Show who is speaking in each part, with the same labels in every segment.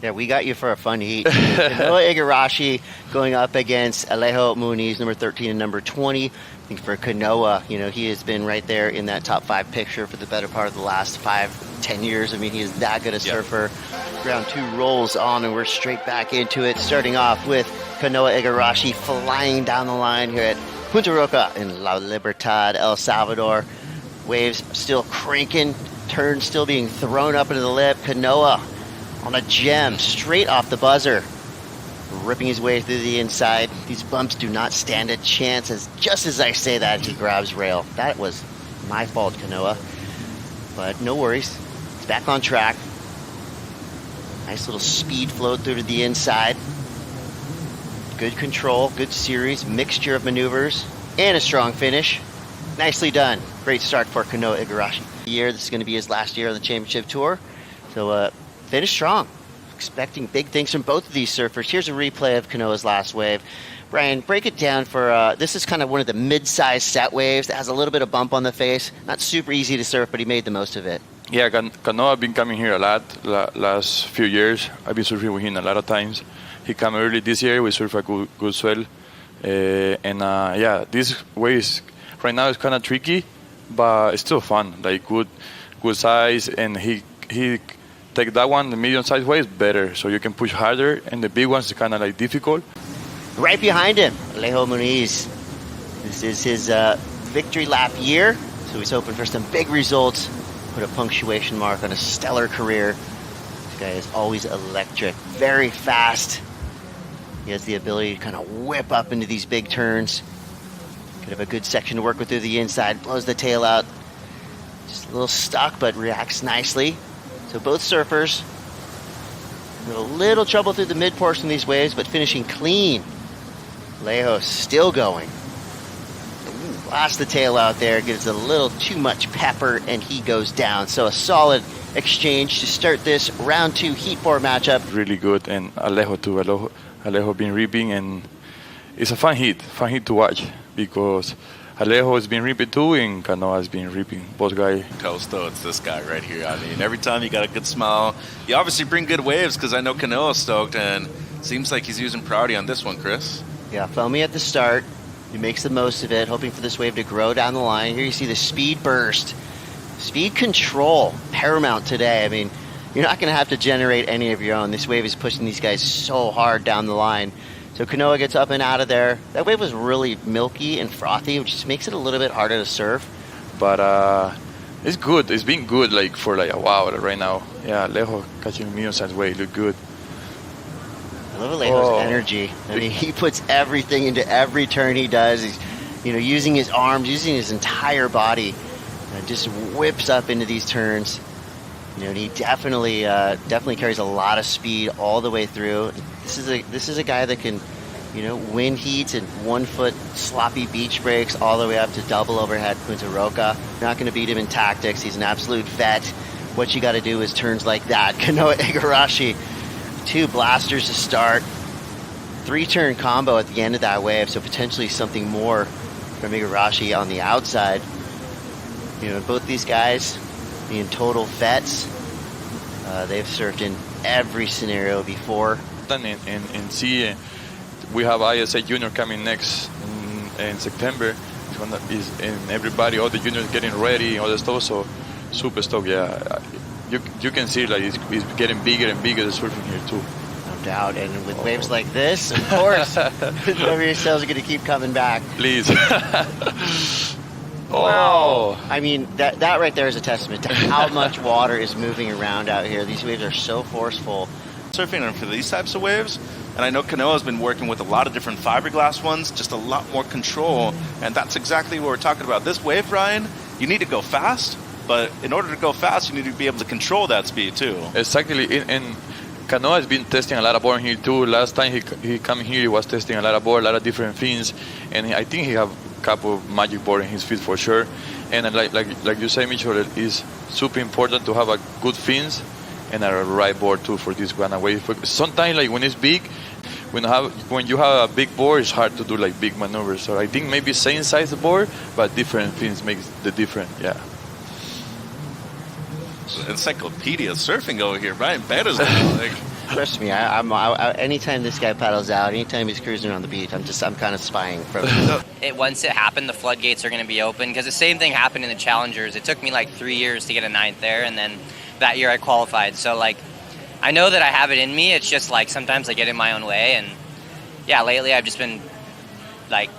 Speaker 1: Yeah, we got you for a fun heat. Kanoa Igarashi going up against Alejo Muniz, number 13 and number 20. I think for Kanoa, he has been right there in that top 5 picture for the better part of the last 5-10 years. I mean, he is that good a surfer. Round 2 rolls on, and we're straight back into it, starting off with Kanoa Igarashi flying down the line here at Punta Roca in La Libertad, El Salvador. Waves still cranking, turns still being thrown up into the lip. Kanoa on a gem, straight off the buzzer, ripping his way through the inside. These bumps do not stand a chance. Just as I say that, he grabs rail. That was my fault, Kanoa. But no worries. It's back on track. Nice little speed flow through to the inside. Good control, good series, mixture of maneuvers, and a strong finish. Nicely done. Great start for Kanoa Igarashi. This is going to be his last year on the championship tour. So, finish strong. Expecting big things from both of these surfers. Here's a replay of Kanoa's last wave. Brian, break it down for, this is kind of one of the mid-sized set waves that has a little bit of bump on the face. Not super easy to surf, but he made the most of it.
Speaker 2: Yeah, Kanoa have been coming here a lot last few years. I've been surfing with him a lot of times. He came early this year. We surf a good swell. Yeah, this wave right now is kind of tricky, but it's still fun. Like good size, and he take that one, the medium-sized wave is better, so you can push harder, and the big ones is kind of like difficult.
Speaker 1: Right behind him, Alejo Muniz. This is his victory lap year, so he's hoping for some big results. Put a punctuation mark on a stellar career. This guy is always electric, very fast. He has the ability to kind of whip up into these big turns. Could have a good section to work with through the inside, blows the tail out. Just a little stuck, but reacts nicely. So both surfers with a little trouble through the mid portion of these waves, but finishing clean. Alejo still going. Blasts the tail out there, gives a little too much pepper, and he goes down. So a solid exchange to start this round 2 heat 4 matchup.
Speaker 2: Really good, and Alejo too. Alejo been ripping, and it's a fun heat to watch, because Alejo has been ripping too, and Kanoa has been ripping. Both guys.
Speaker 3: Coastal, it's this guy right here. I mean, every time you got a good smile. You obviously bring good waves, because I know Kanoa's stoked, and seems like he's using priority on this one, Chris.
Speaker 1: Yeah, foamy at the start. He makes the most of it, hoping for this wave to grow down the line. Here you see the speed burst. Speed control, paramount today. I mean, you're not going to have to generate any of your own. This wave is pushing these guys so hard down the line. So Kanoa gets up and out of there. That wave was really milky and frothy, which just makes it a little bit harder to surf.
Speaker 2: But it's good. It's been good for a while right now. Yeah, Alejo catching medium-sized wave look good.
Speaker 1: I love Alejo's energy. I mean, he puts everything into every turn he does. He's, using his arms, using his entire body, and just whips up into these turns. And he definitely carries a lot of speed all the way through. This is a guy that can, win heats and 1-foot sloppy beach breaks all the way up to double overhead Punta Roca. You're not going to beat him in tactics. He's an absolute vet. What you got to do is turns like that. Kanoa Igarashi, 2 blasters to start, 3-turn combo at the end of that wave. So potentially something more from Igarashi on the outside. Both these guys being total vets. They've surfed in every scenario before.
Speaker 2: In C, we have ISA Junior coming next in September. And everybody, all the juniors getting ready, all the stuff. So super stoked. Yeah, you can see it's getting bigger and bigger. The surfing here too.
Speaker 1: No doubt. And with waves like this, of course, WSLs are going to keep coming back.
Speaker 2: Please.
Speaker 1: Wow. I mean, that right there is a testament to how much water is moving around out here. These waves are so forceful.
Speaker 3: Surfing for these types of waves, and I know Kanoa's been working with a lot of different fiberglass ones, just a lot more control, and that's exactly what we're talking about. This wave, Ryan, you need to go fast, but in order to go fast, you need to be able to control that speed too.
Speaker 2: Exactly, and Kanoa has been testing a lot of board here too. Last time he come here, he was testing a lot of board, a lot of different fins, and I think he have a couple of magic board in his feet for sure. And like you say, Mitchell, it's super important to have a good fins and a right board too for this kind of wave. Sometimes when it's big, when you have a big board, it's hard to do big maneuvers. So I think maybe same size board, but different fins makes the difference. Yeah.
Speaker 3: Encyclopedia surfing over here. Brian Bettis like
Speaker 1: Trust me, anytime this guy paddles out, anytime he's cruising on the beach, I'm kind of spying from
Speaker 4: Once it happened, the floodgates are going to be open, because the same thing happened in the Challengers. It took me like 3 years to get a 9th there, and then that year I qualified. So like, I know that I have it in me. It's just like sometimes I get in my own way, and yeah, lately I've just been like,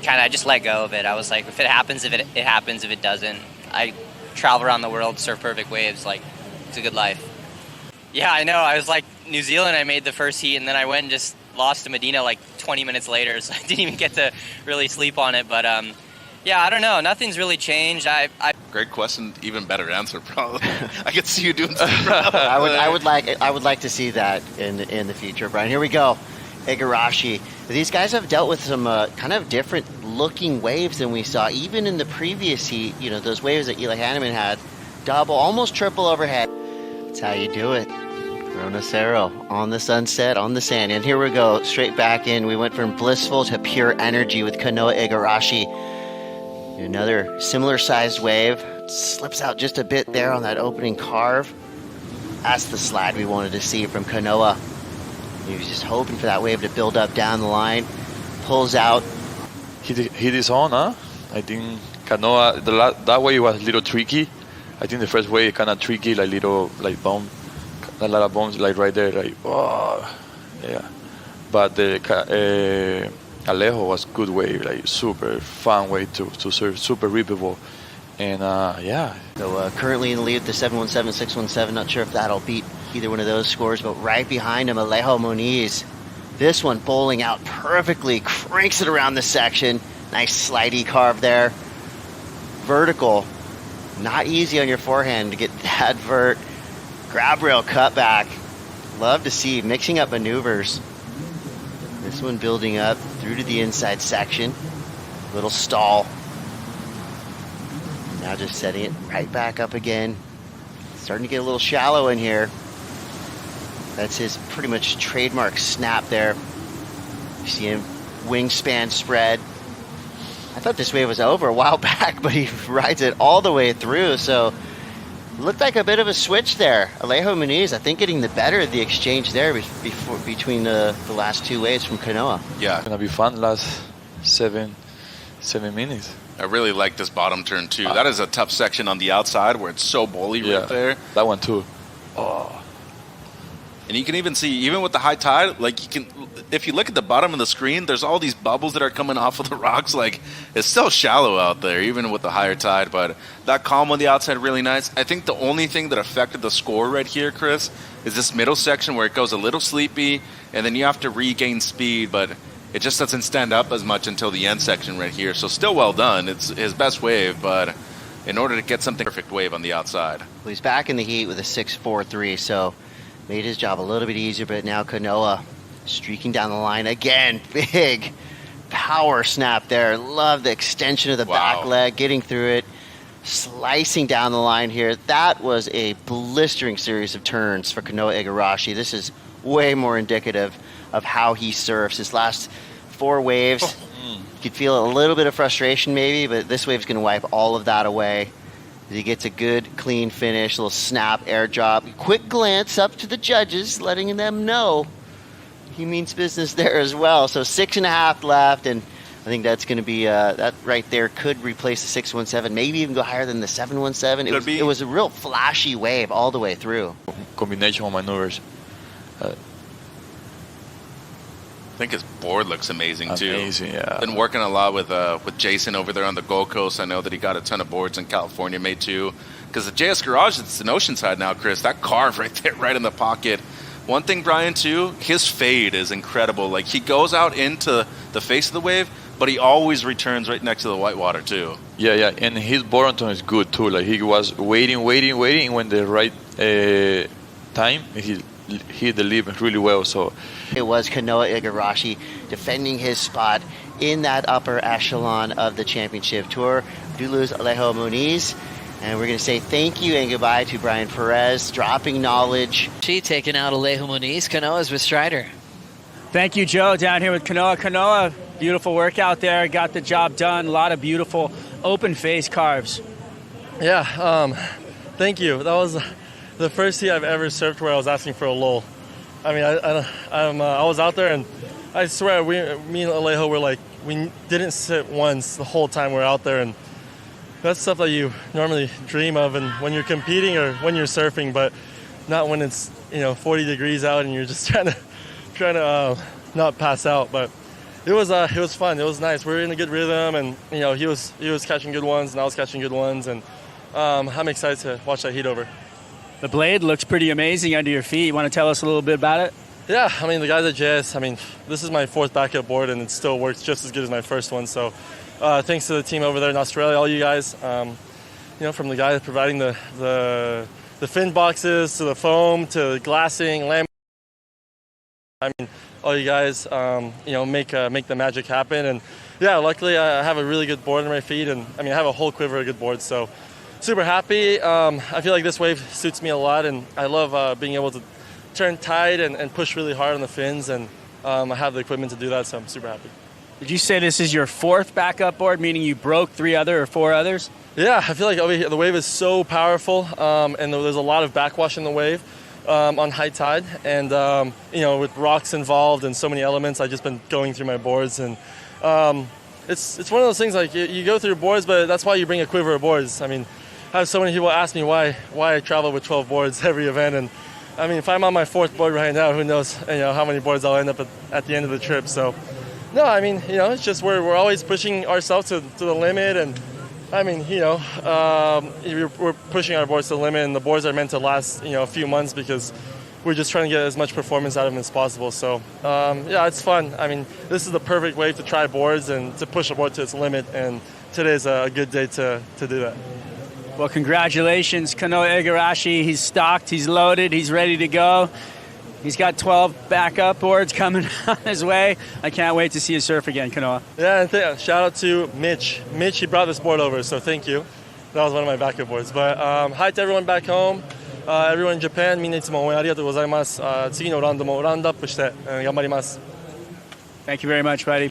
Speaker 4: I just let go of it. I was like, if it happens, it happens. If it doesn't, I travel around the world, surf perfect waves. Like, it's a good life. Yeah, I know. I was like, New Zealand, I made the first heat, and then I went and just lost to Medina like 20 minutes later, so I didn't even get to really sleep on it. But yeah, I don't know. Nothing's really changed.
Speaker 3: Great question, even better answer, probably. I could see you doing something.
Speaker 1: I would like to see that in the future, Brian. Here we go. Igarashi. These guys have dealt with some kind of different looking waves than we saw, even in the previous heat. You know, those waves that Eli Hanneman had, double, almost triple overhead. That's how you do it. Cero on the sunset, on the sand. And here we go, straight back in. We went from blissful to pure energy with Kanoa Igarashi. Another similar sized wave. Slips out just a bit there on that opening carve. That's the slide we wanted to see from Kanoa. He was just hoping for that wave to build up down the line. Pulls out.
Speaker 2: He hit his own, huh? I think Kanoa, that wave was a little tricky. I think the first wave kind of tricky, like little, like bump. A lot of bumps, like right there, like, oh, yeah. But the Alejo was good wave, like super fun way to surf, super rippable. And yeah.
Speaker 1: So currently in the lead with the 717, 617. Not sure if that'll beat either one of those scores, but right behind him, Alejo Muniz. This one bowling out perfectly, cranks it around the section. Nice slidey carve there. Vertical. Not easy on your forehand to get that vert. Grab rail cutback. Love to see mixing up maneuvers. This one building up through to the inside section. Little stall. Now just setting it right back up again. Starting to get a little shallow in here. That's his pretty much trademark snap there. You see him wingspan spread. I thought this wave was over a while back, but he rides it all the way through. So looked like a bit of a switch there. Alejo Muniz, I think, getting the better of the exchange there between the last two waves from Kanoa.
Speaker 3: Yeah.
Speaker 2: It's gonna be fun last 7 minutes.
Speaker 3: I really like this bottom turn too. That is a tough section on the outside where it's so bowly right there.
Speaker 2: That one too.
Speaker 3: Oh. And you can even see, even with the high tide, like you can, if you look at the bottom of the screen, there's all these bubbles that are coming off of the rocks. Like, it's still shallow out there, even with the higher tide. But that calm on the outside, really nice. I think the only thing that affected the score right here, Chris, is this middle section where it goes a little sleepy, and then you have to regain speed, but it just doesn't stand up as much until the end section right here. So still well done. It's his best wave, but in order to get something perfect wave on the outside.
Speaker 1: Well, he's back in the heat with a 6.43, so made his job a little bit easier, but now Kanoa streaking down the line again. Big power snap there. Love the extension of the back leg, getting through it, slicing down the line here. That was a blistering series of turns for Kanoa Igarashi. This is way more indicative of how he surfs. His last 4 waves, you could feel a little bit of frustration maybe, but this wave's going to wipe all of that away. He gets a good, clean finish, little snap, air drop. Quick glance up to the judges, letting them know he means business there as well. So 6.5 left, and I think that's going to be, that right there could replace the 617, maybe even go higher than the 717. It was a real flashy wave all the way through.
Speaker 2: Combination of maneuvers.
Speaker 3: I think his board looks amazing too.
Speaker 2: Amazing, yeah.
Speaker 3: Been working a lot with Jason over there on the Gold Coast. I know that he got a ton of boards in California made too. Because the JS Garage, it's in Oceanside now, Chris. That carve right there, right in the pocket. One thing, Brian, too, his fade is incredible. Like, he goes out into the face of the wave, but he always returns right next to the whitewater too.
Speaker 2: Yeah, and his board tone is good too. Like, he was waiting, when the right time, he hit the lip really well. So
Speaker 1: it was Kanoa Igarashi defending his spot in that upper echelon of the championship tour. We do lose Alejo Muniz, and we're going to say thank you and goodbye to Brian Perez, dropping knowledge.
Speaker 5: She taking out Alejo Muniz. Kanoa's with Strider.
Speaker 6: Thank you, Joe, down here with Kanoa. Kanoa, beautiful workout there. Got the job done. A lot of beautiful open face carves.
Speaker 7: Yeah, thank you. That was the first heat I've ever surfed where I was asking for a lull. I mean, I was out there, and I swear, me and Alejo were like, we didn't sit once the whole time we were out there, and that's stuff that you normally dream of, and when you're competing or when you're surfing, but not when it's 40 degrees out and you're just trying to not pass out. But it was fun. It was nice. We were in a good rhythm, and he was catching good ones, and I was catching good ones, and I'm excited to watch that heat over.
Speaker 6: The blade looks pretty amazing under your feet. You want to tell us a little bit about it?
Speaker 7: Yeah, I mean, the guys at JS, I mean, this is my 4th backup board, and it still works just as good as my first one. So thanks to the team over there in Australia, all you guys, from the guy providing the fin boxes to the foam to the glassing, I mean, all you guys, make the magic happen. And yeah, luckily I have a really good board on my feet, and I mean, I have a whole quiver of good boards. So super happy. I feel like this wave suits me a lot, and I love being able to turn tight and push really hard on the fins, and I have the equipment to do that, so I'm super happy.
Speaker 6: Did you say this is your 4th backup board, meaning you broke 3 or 4 others?
Speaker 7: Yeah, I feel like over here, the wave is so powerful, and there's a lot of backwash in the wave on high tide, and with rocks involved and so many elements, I've just been going through my boards, and it's one of those things, like you go through boards, but that's why you bring a quiver of boards. I mean, I have so many people ask me why I travel with 12 boards every event, and I mean, if I'm on my 4th board right now, who knows how many boards I'll end up at the end of the trip. So no, I mean, it's just we're always pushing ourselves to the limit, and I mean, we're pushing our boards to the limit, and the boards are meant to last a few months because we're just trying to get as much performance out of them as possible. So yeah, it's fun. I mean, this is the perfect way to try boards and to push a board to its limit, and today's a good day to do that.
Speaker 6: Well, congratulations, Kanoa Igarashi. He's stocked, he's loaded, he's ready to go. He's got 12 backup boards coming on his way. I can't wait to see you surf again, Kanoa.
Speaker 7: Yeah, and shout out to Mitch. Mitch, he brought this board over, so thank you. That was one of my backup boards. But hi to everyone back home. Everyone in Japan, みんないつも応援ありがとうございます。次のラウンドもラウンドアップして頑張ります。
Speaker 6: Thank you very much, buddy.